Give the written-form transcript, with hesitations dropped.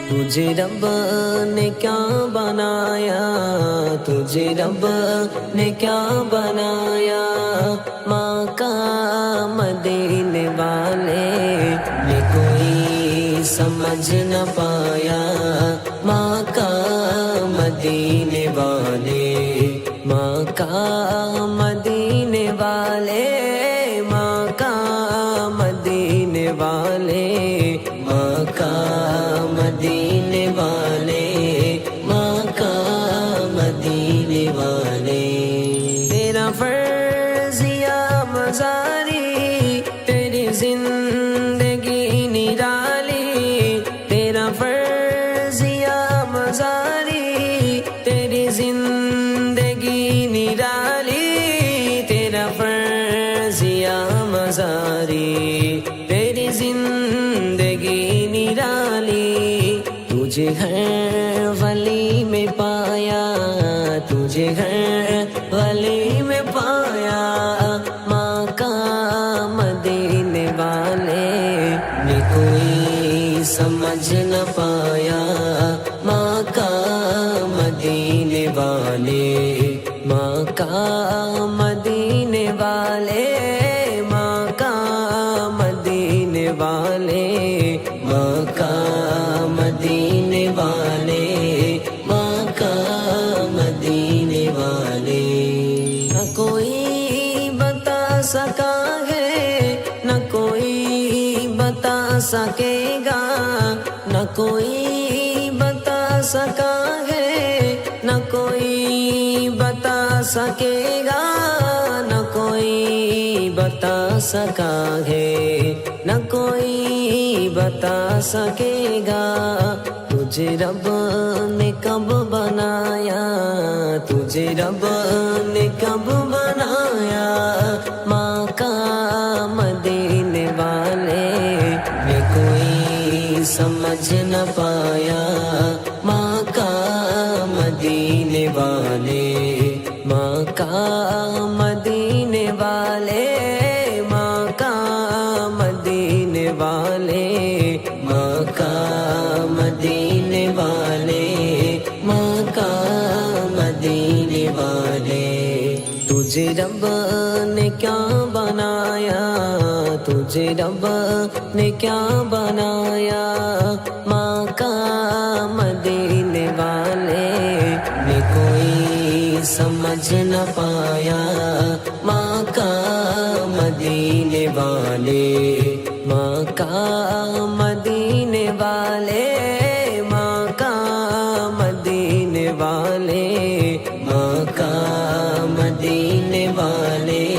تجھے رب نے کیا بنایا، تجھے رب نے کیا بنایا، ماں کا مدینے والے نے کوئی سمجھ نہ پایا، ماں کا مدینے والے، ماں کا مدینے والے، ماں کا مدینے والے، ماں کا مدینے والے، ماں کا مدینے والے۔ تیرا فرضیہ مزاری تیری زندگی نرالی، تیرا فرضیہ مزاری تیری زندگی نرالی، تیرا فرضیہ مزاری تیری زندگی نرالی۔ تجھے ہر ولی میں پایا، تجھے ہر ولی میں پایا، ماں کا مدینے والے نے کوئی سمجھ نہ پایا، ماں کا مدینے والے، ماں کا مدینے والے، ماں کا مدینے والے، ماں کا مدینے والے، ماں کا مدینے والے۔ نہ کوئی بتا سکا ہے، نہ کوئی بتا سکے گا، نہ کوئی بتا سکا ہے، نہ کوئی بتا سکے گا، نہ کوئی بتا سکا ہے، نہ کوئی بتا سکے گا۔ تجھے رب نے کب بنایا، تجھے رب نے کب بنایا، ماں کا مدینے والے نے کوئی سمجھ نہ پایا، ماں کا مدینے والے، ماں کا مدینے والے، ماں کا مدینے والے، ماں کا مدینے والے، ماں کا مدینے والے۔ تجھے رب نے کیا بنایا، تجھے رب نے کیا بنایا، ماں کا مدینے والے نے کوئی سمجھ نہ پایا، ماں کا مدینے والے، ماں کا مدینے والے، ماں کا مدینے والے، ماں کا مدینے والے۔